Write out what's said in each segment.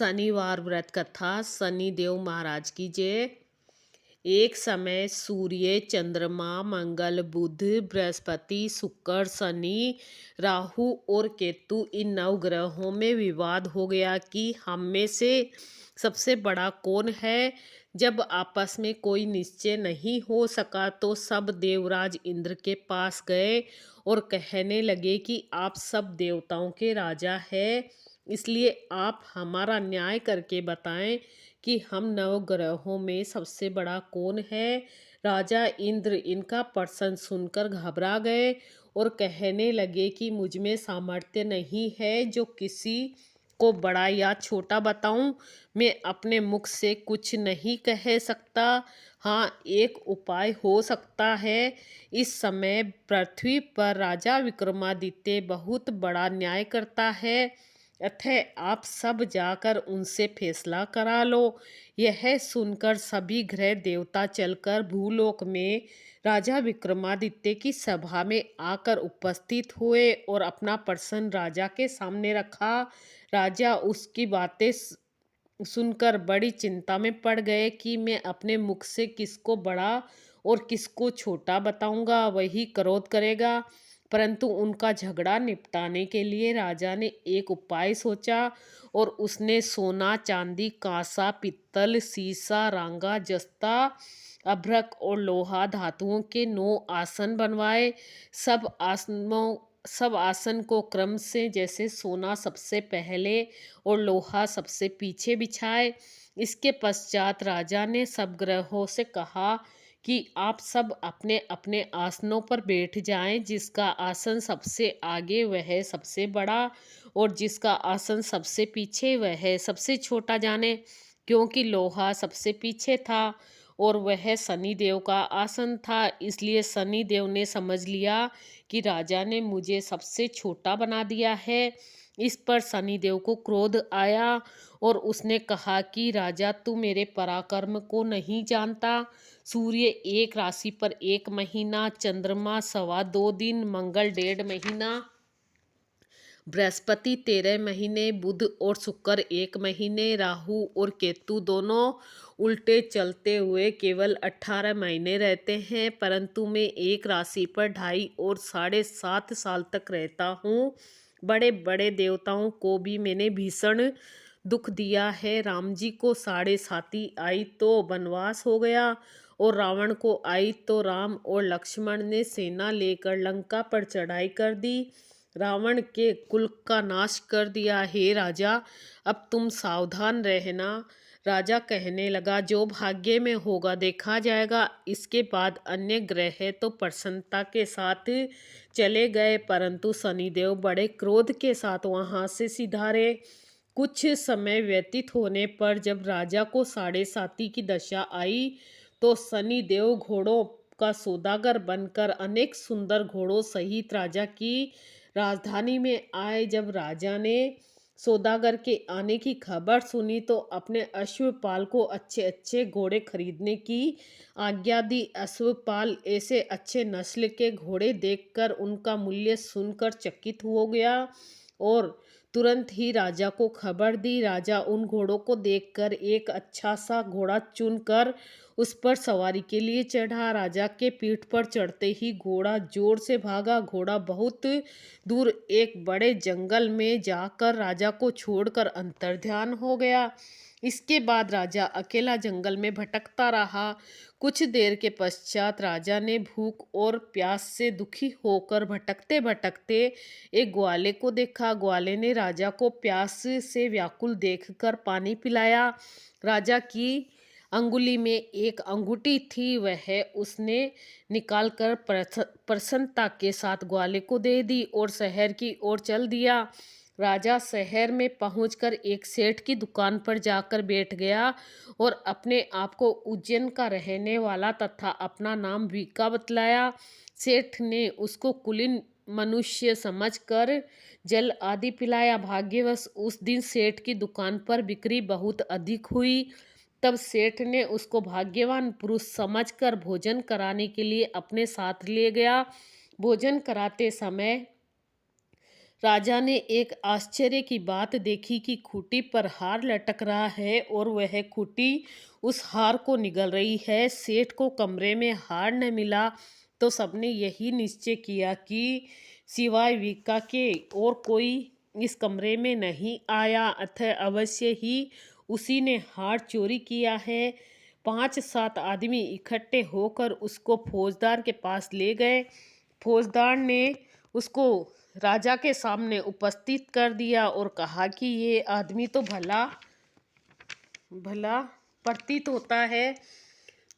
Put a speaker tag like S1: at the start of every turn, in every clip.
S1: शनिवार व्रत कथा शनिदेव महाराज की जय। एक समय सूर्य, चंद्रमा, मंगल, बुध, बृहस्पति, शुक्र, शनि, राहु और केतु इन नवग्रहों में विवाद हो गया कि हम में से सबसे बड़ा कौन है। जब आपस में कोई निश्चय नहीं हो सका तो सब देवराज इंद्र के पास गए और कहने लगे कि आप सब देवताओं के राजा हैं, इसलिए आप हमारा न्याय करके बताएं कि हम नवग्रहों में सबसे बड़ा कौन है। राजा इंद्र इनका प्रश्न सुनकर घबरा गए और कहने लगे कि मुझ में सामर्थ्य नहीं है जो किसी को बड़ा या छोटा बताऊं। मैं अपने मुख से कुछ नहीं कह सकता। हाँ, एक उपाय हो सकता है। इस समय पृथ्वी पर राजा विक्रमादित्य बहुत बड़ा न्याय करता है, अतः आप सब जाकर उनसे फैसला करा लो। यह सुनकर सभी ग्रह देवता चलकर भूलोक में राजा विक्रमादित्य की सभा में आकर उपस्थित हुए और अपना प्रश्न राजा के सामने रखा। राजा उसकी बातें सुनकर बड़ी चिंता में पड़ गए कि मैं अपने मुख से किसको बड़ा और किसको छोटा बताऊंगा, वही क्रोध करेगा। परंतु उनका झगड़ा निपटाने के लिए राजा ने एक उपाय सोचा और उसने सोना, चांदी, कांसा, पित्तल, सीसा, रांगा, जस्ता, अभ्रक और लोहा धातुओं के 9 आसन बनवाए। सब आसन को क्रम से, जैसे सोना सबसे पहले और लोहा सबसे पीछे बिछाए। इसके पश्चात राजा ने सब ग्रहों से कहा कि आप सब अपने अपने आसनों पर बैठ जाएं। जिसका आसन सबसे आगे वह सबसे बड़ा और जिसका आसन सबसे पीछे वह सबसे छोटा जाने। क्योंकि लोहा सबसे पीछे था और वह शनिदेव का आसन था, इसलिए शनिदेव ने समझ लिया कि राजा ने मुझे सबसे छोटा बना दिया है। इस पर शनिदेव को क्रोध आया और उसने कहा कि राजा, तू मेरे पराक्रम को नहीं जानता। सूर्य एक राशि पर 1 महीना, चंद्रमा 2.25 दिन, मंगल 1.5 महीना, बृहस्पति 13 महीने, बुध और शुक्र 1 महीने, राहु और केतु दोनों उल्टे चलते हुए केवल 18 महीने रहते हैं। परंतु मैं एक राशि पर 2.5 और 7.5 साल तक रहता हूँ। बड़े बड़े देवताओं को भी मैंने भीषण दुख दिया है। राम जी को 7.5 आई तो वनवास हो गया और रावण को आई तो राम और लक्ष्मण ने सेना लेकर लंका पर चढ़ाई कर दी, रावण के कुल का नाश कर दिया। हे राजा, अब तुम सावधान रहना। राजा कहने लगा, जो भाग्य में होगा देखा जाएगा। इसके बाद अन्य ग्रह तो प्रसन्नता के साथ चले गए, परंतु शनिदेव बड़े क्रोध के साथ वहां से सिधारे। कुछ समय व्यतीत होने पर जब राजा को 7.5 की दशा आई तो शनिदेव घोड़ों का सौदागर बनकर अनेक सुंदर घोड़ों सहित राजा की राजधानी में आए। जब राजा ने सौदागर के आने की खबर सुनी तो अपने अश्वपाल को अच्छे अच्छे घोड़े खरीदने की आज्ञा दी। अश्वपाल ऐसे अच्छे नस्ल के घोड़े देखकर उनका मूल्य सुनकर चकित हो गया और तुरंत ही राजा को खबर दी। राजा उन घोड़ों को देखकर एक अच्छा सा घोड़ा चुनकर उस पर सवारी के लिए चढ़ा। राजा के पीठ पर चढ़ते ही घोड़ा जोर से भागा। घोड़ा बहुत दूर एक बड़े जंगल में जाकर राजा को छोड़कर अंतर्ध्यान हो गया। इसके बाद राजा अकेला जंगल में भटकता रहा। कुछ देर के पश्चात राजा ने भूख और प्यास से दुखी होकर भटकते भटकते एक ग्वाले को देखा। ग्वाले ने राजा को प्यास से व्याकुल देखकर पानी पिलाया। राजा की अंगुली में एक अंगूठी थी, वह उसने निकालकर प्रसन्नता के साथ ग्वाले को दे दी और शहर की ओर चल दिया। राजा शहर में पहुंचकर एक सेठ की दुकान पर जाकर बैठ गया और अपने आप को उज्जैन का रहने वाला तथा अपना नाम वीका बतलाया। सेठ ने उसको कुलीन मनुष्य समझकर जल आदि पिलाया। भाग्यवश उस दिन सेठ की दुकान पर बिक्री बहुत अधिक हुई। तब सेठ ने उसको भाग्यवान पुरुष समझकर भोजन कराने के लिए अपने साथ ले गया। भोजन कराते समय राजा ने एक आश्चर्य की बात देखी कि खूंटी पर हार लटक रहा है और वह खूंटी उस हार को निगल रही है। सेठ को कमरे में हार न मिला तो सबने यही निश्चय किया कि सिवाय विक्का के और कोई इस कमरे में नहीं आया, अतः अवश्य ही उसी ने हार चोरी किया है। 5-7 आदमी इकट्ठे होकर उसको फौजदार के पास ले गए। फौजदार ने उसको राजा के सामने उपस्थित कर दिया और कहा कि ये आदमी तो भला भला प्रतीत होता है,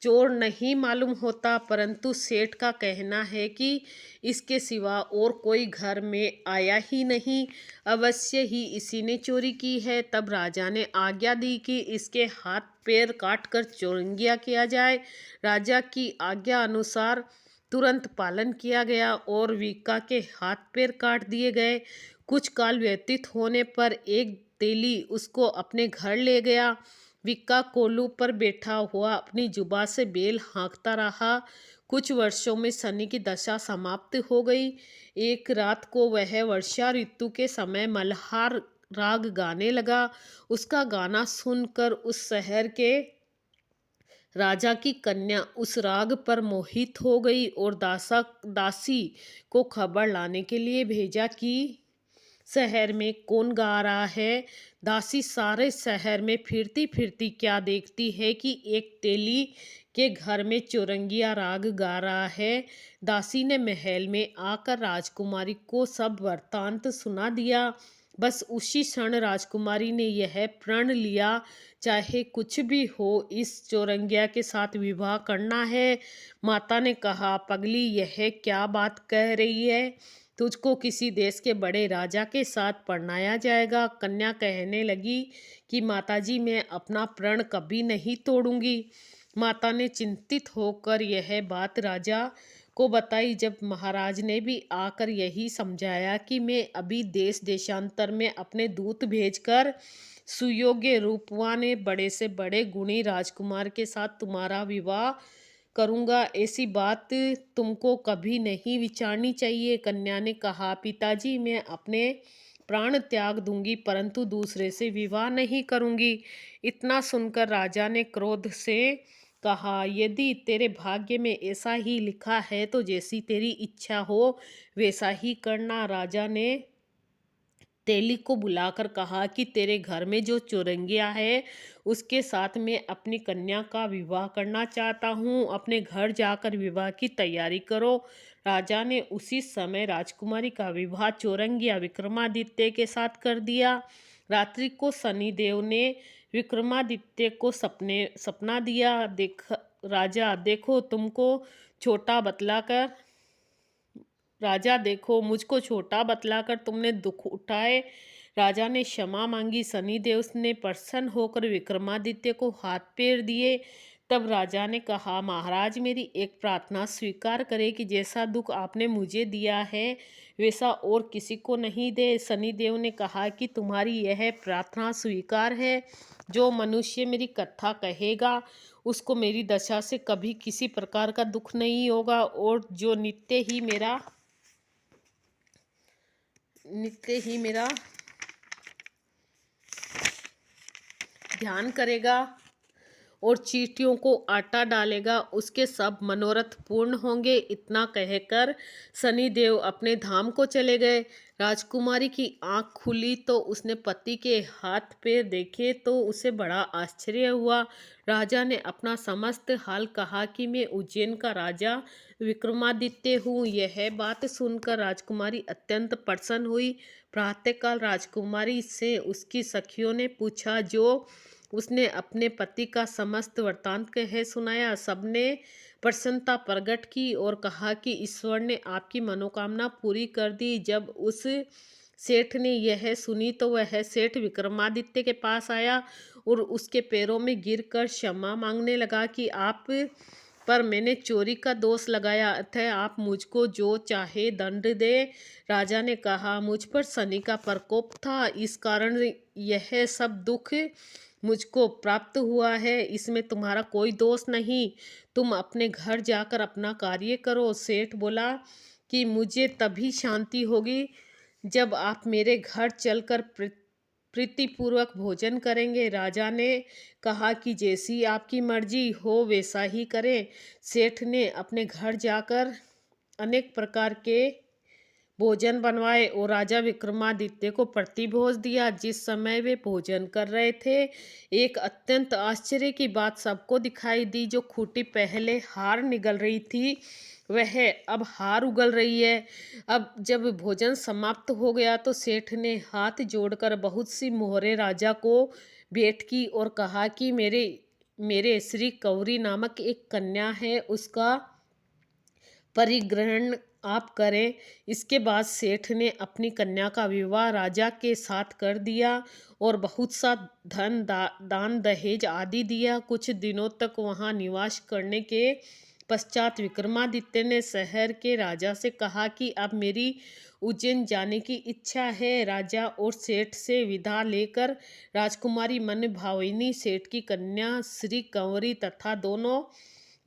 S1: चोर नहीं मालूम होता, परंतु सेठ का कहना है कि इसके सिवा और कोई घर में आया ही नहीं, अवश्य ही इसी ने चोरी की है। तब राजा ने आज्ञा दी कि इसके हाथ पैर काट कर चोरंगिया किया जाए। राजा की आज्ञा अनुसार तुरंत पालन किया गया और विक्का के हाथ पैर काट दिए गए। कुछ काल व्यतीत होने पर एक तेली उसको अपने घर ले गया। विक्का कोल्हू पर बैठा हुआ अपनी जुबा से बेल हाँकता रहा। कुछ वर्षों में शनि की दशा समाप्त हो गई। एक रात को वह वर्षा ऋतु के समय मल्हार राग गाने लगा। उसका गाना सुनकर उस शहर के राजा की कन्या उस राग पर मोहित हो गई और दासी को खबर लाने के लिए भेजा कि शहर में कौन गा रहा है। दासी सारे शहर में फिरती फिरती क्या देखती है कि एक तेली के घर में चौरंगिया राग गा रहा है। दासी ने महल में आकर राजकुमारी को सब वृत्तांत सुना दिया। बस उसी क्षण राजकुमारी ने यह प्रण लिया, चाहे कुछ भी हो इस चौरंगिया के साथ विवाह करना है। माता ने कहा, पगली यह क्या बात कह रही है, तुझको किसी देश के बड़े राजा के साथ परणाया जाएगा। कन्या कहने लगी कि माताजी मैं अपना प्रण कभी नहीं तोड़ूंगी। माता ने चिंतित होकर यह बात राजा को बताई। जब महाराज ने भी आकर यही समझाया कि मैं अभी देश देशांतर में अपने दूत भेजकर सुयोग्य रूपवान बड़े से बड़े गुणी राजकुमार के साथ तुम्हारा विवाह करूंगा, ऐसी बात तुमको कभी नहीं विचारनी चाहिए। कन्या ने कहा, पिताजी मैं अपने प्राण त्याग दूंगी परंतु दूसरे से विवाह नहीं करूंगी। इतना सुनकर राजा ने क्रोध से कहा, यदि तेरे भाग्य में ऐसा ही लिखा है तो जैसी तेरी इच्छा हो वैसा ही करना। राजा ने तेली को बुलाकर कहा कि तेरे घर में जो चौरंगिया है उसके साथ मैं अपनी कन्या का विवाह करना चाहता हूँ, अपने घर जाकर विवाह की तैयारी करो। राजा ने उसी समय राजकुमारी का विवाह चौरंगिया विक्रमादित्य के साथ कर दिया। रात्रि को शनिदेव ने विक्रमादित्य को सपना दिया। राजा देखो तुमको छोटा बतलाकर राजा देखो मुझको छोटा बतलाकर तुमने दुख उठाए। राजा ने क्षमा मांगी। शनिदेव ने प्रसन्न होकर विक्रमादित्य को हाथ पैर दिए। तब राजा ने कहा, महाराज मेरी एक प्रार्थना स्वीकार करें कि जैसा दुख आपने मुझे दिया है वैसा और किसी को नहीं दे। शनिदेव ने कहा कि तुम्हारी यह प्रार्थना स्वीकार है। जो मनुष्य मेरी कथा कहेगा उसको मेरी दशा से कभी किसी प्रकार का दुख नहीं होगा और जो नित्य ही मेरा ध्यान करेगा और चींटियों को आटा डालेगा उसके सब मनोरथ पूर्ण होंगे। इतना कहकर शनिदेव अपने धाम को चले गए। राजकुमारी की आंख खुली तो उसने पति के हाथ पैर देखे तो उसे बड़ा आश्चर्य हुआ। राजा ने अपना समस्त हाल कहा कि मैं उज्जैन का राजा विक्रमादित्य हूँ। यह बात सुनकर राजकुमारी अत्यंत प्रसन्न हुई। प्रातःकाल राजकुमारी से उसकी सखियों ने पूछा, जो उसने अपने पति का समस्त वृत्तांत कह सुनाया। सबने प्रसन्नता प्रकट की और कहा कि ईश्वर ने आपकी मनोकामना पूरी कर दी। जब उस सेठ ने यह सुनी तो वह सेठ विक्रमादित्य के पास आया और उसके पैरों में गिरकर क्षमा मांगने लगा कि आप पर मैंने चोरी का दोष लगाया, अतः आप मुझको जो चाहे दंड दे। राजा ने कहा, मुझ पर शनि का प्रकोप था, इस कारण यह सब दुख मुझको प्राप्त हुआ है, इसमें तुम्हारा कोई दोष नहीं। तुम अपने घर जाकर अपना कार्य करो। सेठ बोला कि मुझे तभी शांति होगी जब आप मेरे घर चलकर प्रीतिपूर्वक भोजन करेंगे। राजा ने कहा कि जैसी आपकी मर्जी हो वैसा ही करें। सेठ ने अपने घर जाकर अनेक प्रकार के भोजन बनवाए और राजा विक्रमादित्य को प्रतिभोज दिया। जिस समय वे भोजन कर रहे थे, एक अत्यंत आश्चर्य की बात सबको दिखाई दी। जो खूंटी पहले हार निगल रही थी, वह अब हार उगल रही है। अब जब भोजन समाप्त हो गया तो सेठ ने हाथ जोड़कर बहुत सी मोहरे राजा को भेंट की और कहा कि मेरे मेरे श्री कौरी नामक एक कन्या है, उसका परिग्रहण आप करें। इसके बाद सेठ ने अपनी कन्या का विवाह राजा के साथ कर दिया और बहुत सा दान दहेज आदि दिया। कुछ दिनों तक वहां निवास करने के पश्चात विक्रमादित्य ने शहर के राजा से कहा कि अब मेरी उज्जैन जाने की इच्छा है। राजा और सेठ से विदा लेकर राजकुमारी मन भाविनी सेठ की कन्या श्री कंवरी तथा दोनों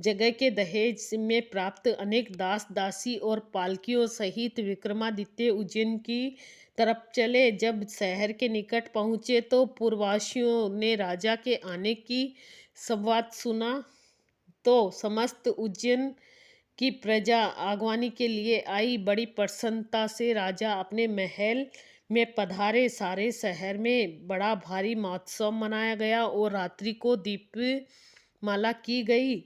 S1: जगह के दहेज में प्राप्त अनेक दास दासी और पालकियों सहित विक्रमादित्य उज्जैन की तरफ चले। जब शहर के निकट पहुंचे तो पूर्ववासियों ने राजा के आने की संवाद सुना तो समस्त उज्जैन की प्रजा आगवानी के लिए आई। बड़ी प्रसन्नता से राजा अपने महल में पधारे। सारे शहर में बड़ा भारी महोत्सव मनाया गया और रात्रि को दीप माला की गई।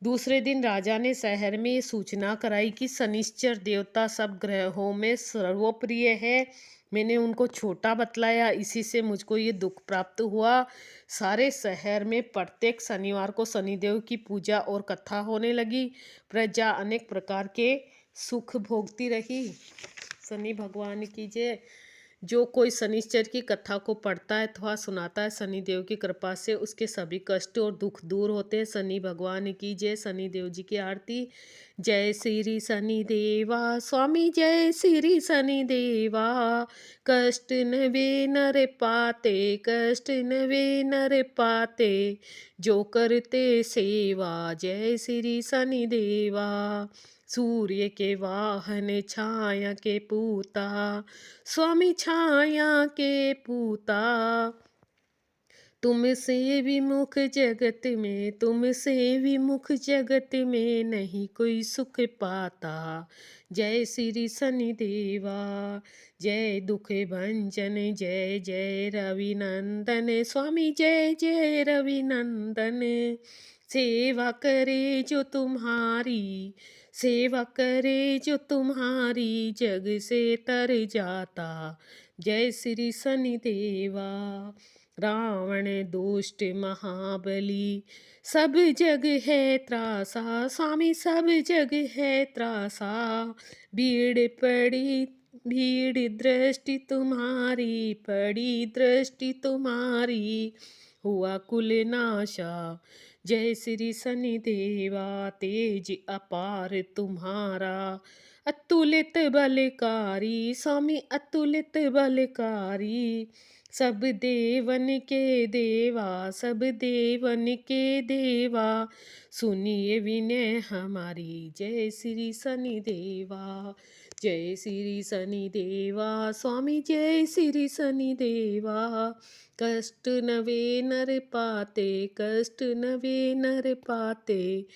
S1: दूसरे दिन राजा ने शहर में ये सूचना कराई कि शनिश्चर देवता सब ग्रहों में सर्वप्रिय है। मैंने उनको छोटा बतलाया, इसी से मुझको ये दुख प्राप्त हुआ। सारे शहर में प्रत्येक शनिवार को शनिदेव की पूजा और कथा होने लगी। प्रजा अनेक प्रकार के सुख भोगती रही। शनि भगवान की जय। जो कोई शनिश्चर की कथा को पढ़ता है अथवा सुनाता है, शनिदेव की कृपा से उसके सभी कष्ट और दुख दूर होते हैं। शनि भगवान की जय। शनिदेव जी की आरती। जय श्री शनि देवा स्वामी, जय श्री शनि देवा। कष्ट न वे नर पाते, कष्ट न वे नर पाते, जो करते सेवा, जय श्री शनि देवा। सूर्य के वाहन छाया के पूता, स्वामी छाया के पूता। तुमसे विमुख जगत में, तुमसे विमुख जगत में नहीं कोई सुख पाता। जय श्री शनि देवा। जय दुख भंजन, जय जय रवि नंदन स्वामी, जय जय रवि नंदन। सेवा करे जो तुम्हारी, सेवा करे जो तुम्हारी, जग से तर जाता। जय श्री शनि देवा। रावण दुष्ट महाबली, सब जग है त्रासा, स्वामी सब जग है त्रासा। भीड़ पड़ी, भीड़ दृष्टि तुम्हारी पड़ी, दृष्टि तुम्हारी, हुआ कुल नाशा। जय श्री शनि देवा। तेज अपार तुम्हारा, अतुलित बलकारी, स्वामी अतुलित बलकारी। सब देवन के देवा, सब देवन के देवा, सुनिए विनय हमारी। जय श्री शनि देवा। जय श्री शनि देवा स्वामी, जय श्री शनि देवा। कष्ट न वे नर पाते, कष्ट न वे नर पाते,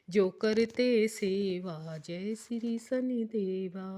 S1: जो करते सेवा। जय श्री शनि देवा।